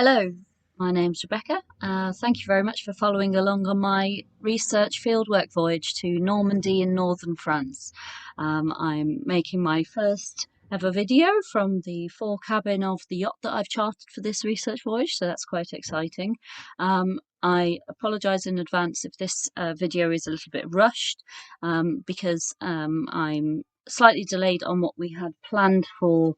Hello, my name's Rebecca. Thank you very much for following along on my research fieldwork voyage to Normandy in northern France. I'm making my first ever video from the fore cabin of the yacht that I've chartered for this research voyage, so that's quite exciting. I apologise in advance if this video is a little bit rushed because I'm slightly delayed on what we had planned for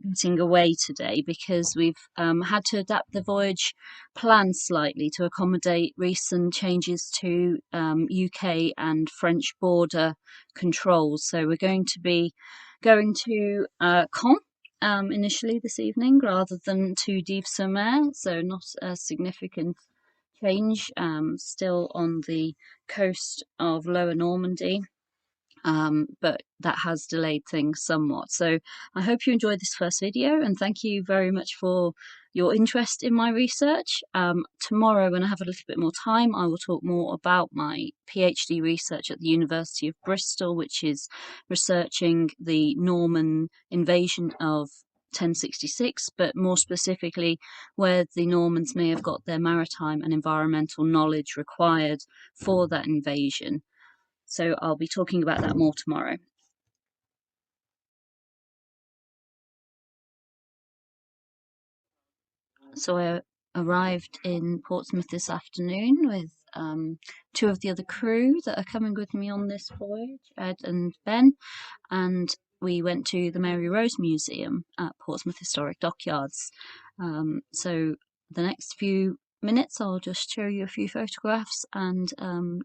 getting away today, because we've had to adapt the voyage plan slightly to accommodate recent changes to UK and French border controls. So we're going to be going to Caen initially this evening rather than to Dives-sur-Mer, so not a significant change, still on the coast of Lower Normandy. But that has delayed things somewhat. So I hope you enjoyed this first video, and thank you very much for your interest in my research. Tomorrow, when I have a little bit more time, I will talk more about my PhD research at the University of Bristol, which is researching the Norman invasion of 1066, but more specifically where the Normans may have got their maritime and environmental knowledge required for that invasion. So I'll be talking about that more tomorrow. So I arrived in Portsmouth this afternoon with two of the other crew that are coming with me on this voyage, Ed and Ben, and we went to the Mary Rose Museum at Portsmouth Historic Dockyards. So the next few minutes I'll just show you a few photographs and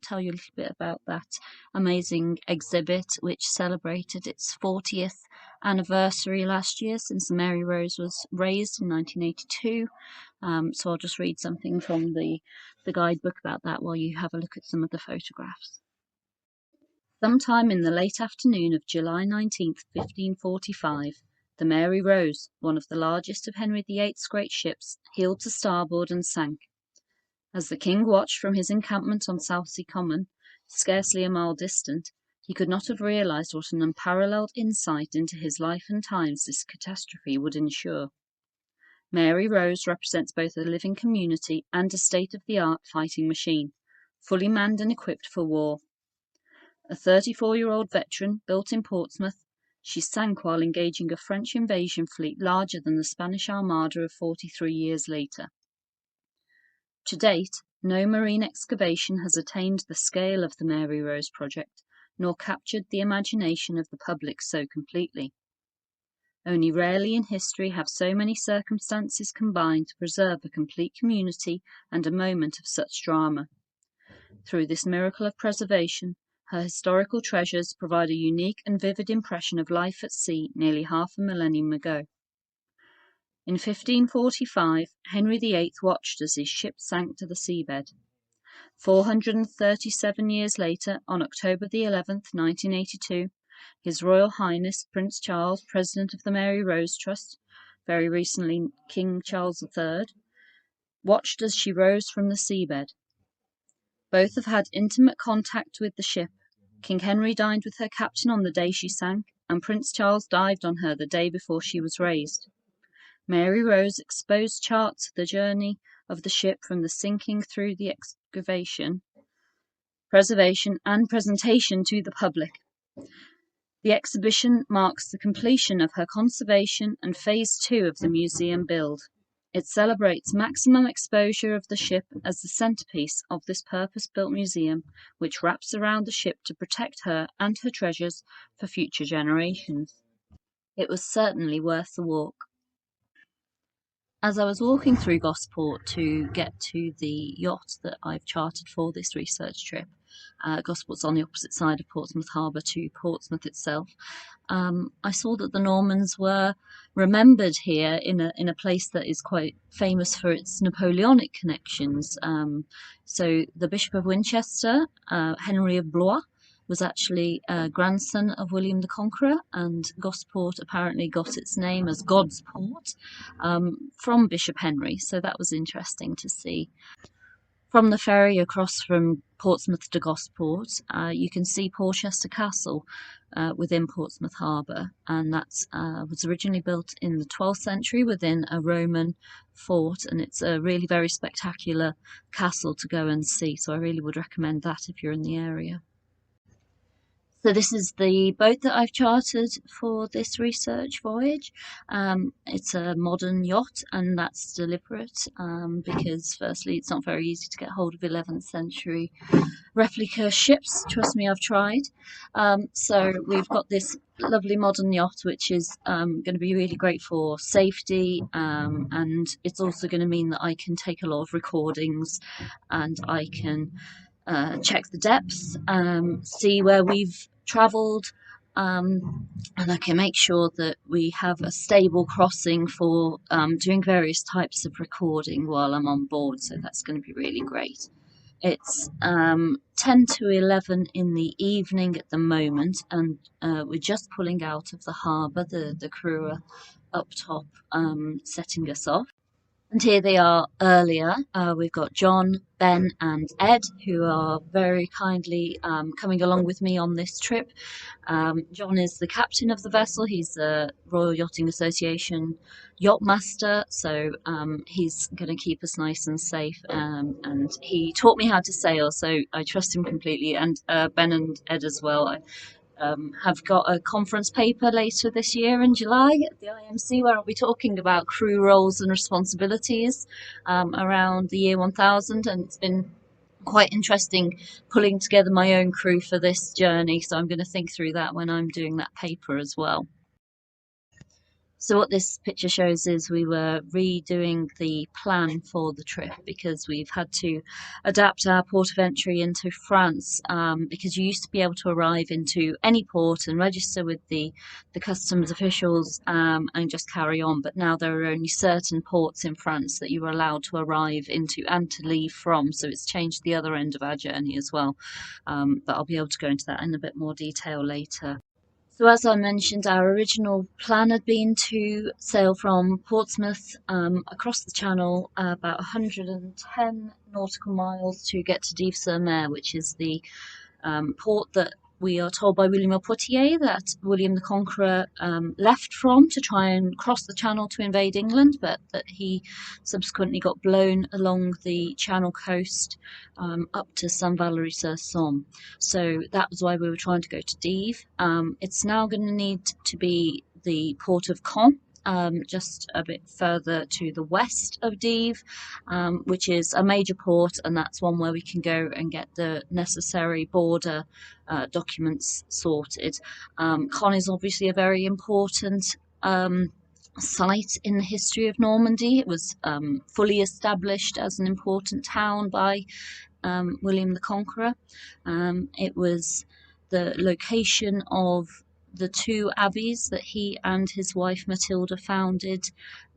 tell you a little bit about that amazing exhibit, which celebrated its 40th anniversary last year since the Mary Rose was raised in 1982. So I'll just read something from the guidebook about that while you have a look at some of the photographs. Sometime in the late afternoon of July 19th, 1545, the Mary Rose, one of the largest of Henry VIII's great ships, heeled to starboard and sank. As the king watched from his encampment on Southsea Common, scarcely a mile distant, he could not have realised what an unparalleled insight into his life and times this catastrophe would ensure. Mary Rose represents both a living community and a state-of-the-art fighting machine, fully manned and equipped for war. A 34-year-old veteran, built in Portsmouth, she sank while engaging a French invasion fleet larger than the Spanish Armada of 43 years later. To date, no marine excavation has attained the scale of the Mary Rose project, nor captured the imagination of the public so completely. Only rarely in history have so many circumstances combined to preserve a complete community and a moment of such drama. Through this miracle of preservation, her historical treasures provide a unique and vivid impression of life at sea nearly half a millennium ago. In 1545, Henry VIII watched as his ship sank to the seabed. 437 years later, on October the 11th, 1982, His Royal Highness Prince Charles, President of the Mary Rose Trust, very recently King Charles III, watched as she rose from the seabed. Both have had intimate contact with the ship. King Henry dined with her captain on the day she sank, and Prince Charles dived on her the day before she was raised. Mary Rose exposed charts of the journey of the ship from the sinking through the excavation, preservation, and presentation to the public. The exhibition marks the completion of her conservation and Phase 2 of the museum build. It celebrates maximum exposure of the ship as the centerpiece of this purpose-built museum, which wraps around the ship to protect her and her treasures for future generations. It was certainly worth the walk. As I was walking through Gosport to get to the yacht that I've chartered for this research trip, Gosport's on the opposite side of Portsmouth Harbour to Portsmouth itself, I saw that the Normans were remembered here in a place that is quite famous for its Napoleonic connections. So the Bishop of Winchester, Henry of Blois, was actually a grandson of William the Conqueror, and Gosport apparently got its name as God's Port from Bishop Henry, so that was interesting to see. From the ferry across from Portsmouth to Gosport, you can see Porchester Castle within Portsmouth Harbour, and that was originally built in the 12th century within a Roman fort, and it's a really very spectacular castle to go and see, so I really would recommend that if you're in the area. So this is the boat that I've chartered for this research voyage. It's a modern yacht, and that's deliberate because firstly it's not very easy to get hold of 11th century replica ships. Trust me, I've tried. So we've got this lovely modern yacht which is going to be really great for safety, and it's also going to mean that I can take a lot of recordings, and I can check the depths, see where we've travelled, and I can make sure that we have a stable crossing for doing various types of recording while I'm on board, so that's going to be really great. It's 10 to 11 in the evening at the moment, and we're just pulling out of the harbour. The crew are up top setting us off. And here they are earlier. We've got John, Ben, and Ed, who are very kindly coming along with me on this trip. John is the captain of the vessel. He's the Royal Yachting Association yacht master, so he's going to keep us nice and safe. And he taught me how to sail, so I trust him completely. And Ben and Ed as well. Have got a conference paper later this year in July at the IMC where I'll be talking about crew roles and responsibilities around the year 1000, and it's been quite interesting pulling together my own crew for this journey, so I'm going to think through that when I'm doing that paper as well. So what this picture shows is we were redoing the plan for the trip because we've had to adapt our port of entry into France, because you used to be able to arrive into any port and register with the customs officials and just carry on, but now there are only certain ports in France that you are allowed to arrive into and to leave from, so it's changed the other end of our journey as well, but I'll be able to go into that in a bit more detail later. So as I mentioned, our original plan had been to sail from Portsmouth across the Channel about 110 nautical miles to get to Dives-sur-Mer, which is the port that we are told by William of Poitiers that William the Conqueror left from to try and cross the Channel to invade England, but that he subsequently got blown along the Channel coast up to Saint-Valery-sur-Somme. So that was why we were trying to go to Dives. It's now going to need to be the port of Caen, just a bit further to the west of Dives, which is a major port, and that's one where we can go and get the necessary border documents sorted. Caen is obviously a very important site in the history of Normandy. It was fully established as an important town by William the Conqueror. It was the location of the two abbeys that he and his wife Matilda founded,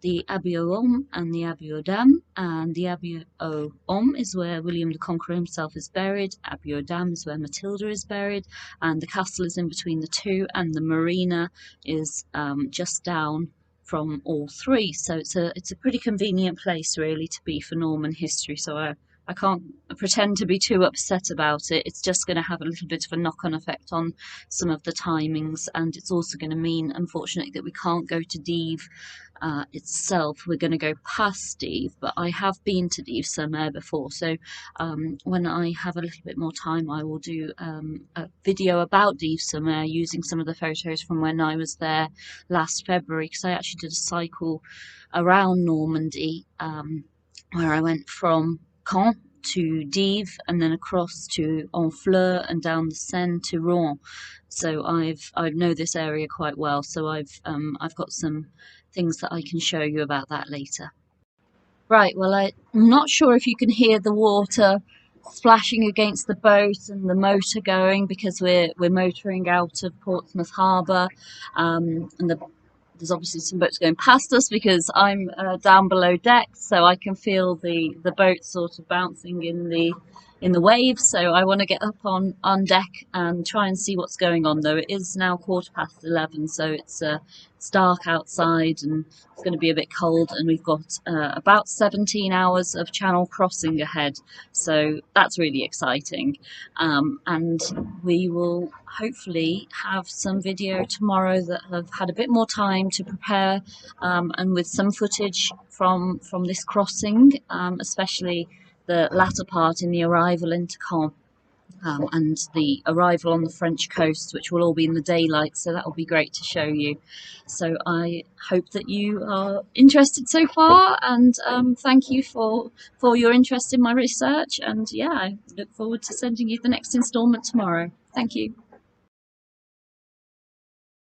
the Abbey aux Hommes and the Abbey aux Dames, and the Abbey aux Hommes is where William the Conqueror himself is buried, Abbey aux Dames is where Matilda is buried, and the castle is in between the two, and the marina is just down from all three, so it's a pretty convenient place really to be for Norman history, so I can't pretend to be too upset about it. It's just going to have a little bit of a knock-on effect on some of the timings, and it's also going to mean, unfortunately, that we can't go to Dives itself. We're going to go past Dives, but I have been to Dives-sur-Mer before, so when I have a little bit more time, I will do a video about Dives-sur-Mer using some of the photos from when I was there last February, because I actually did a cycle around Normandy where I went from Caen to Dives and then across to Honfleur and down the Seine to Rouen. So I know this area quite well. So I've got some things that I can show you about that later. Right. Well, I'm not sure if you can hear the water splashing against the boat and the motor going because we're motoring out of Portsmouth Harbour, and there's obviously some boats going past us because I'm down below deck, so I can feel the boat sort of bouncing in the in the waves, so I want to get up on deck and try and see what's going on. Though it is now 11:15, so it's dark outside and it's going to be a bit cold, and we've got about 17 hours of channel crossing ahead, so that's really exciting. And we will hopefully have some video tomorrow that have had a bit more time to prepare, and with some footage from this crossing, especially the latter part in the arrival into Caen, and the arrival on the French coast, which will all be in the daylight, so that will be great to show you. So I hope that you are interested so far, and thank you for your interest in my research, and yeah, I look forward to sending you the next instalment tomorrow. Thank you.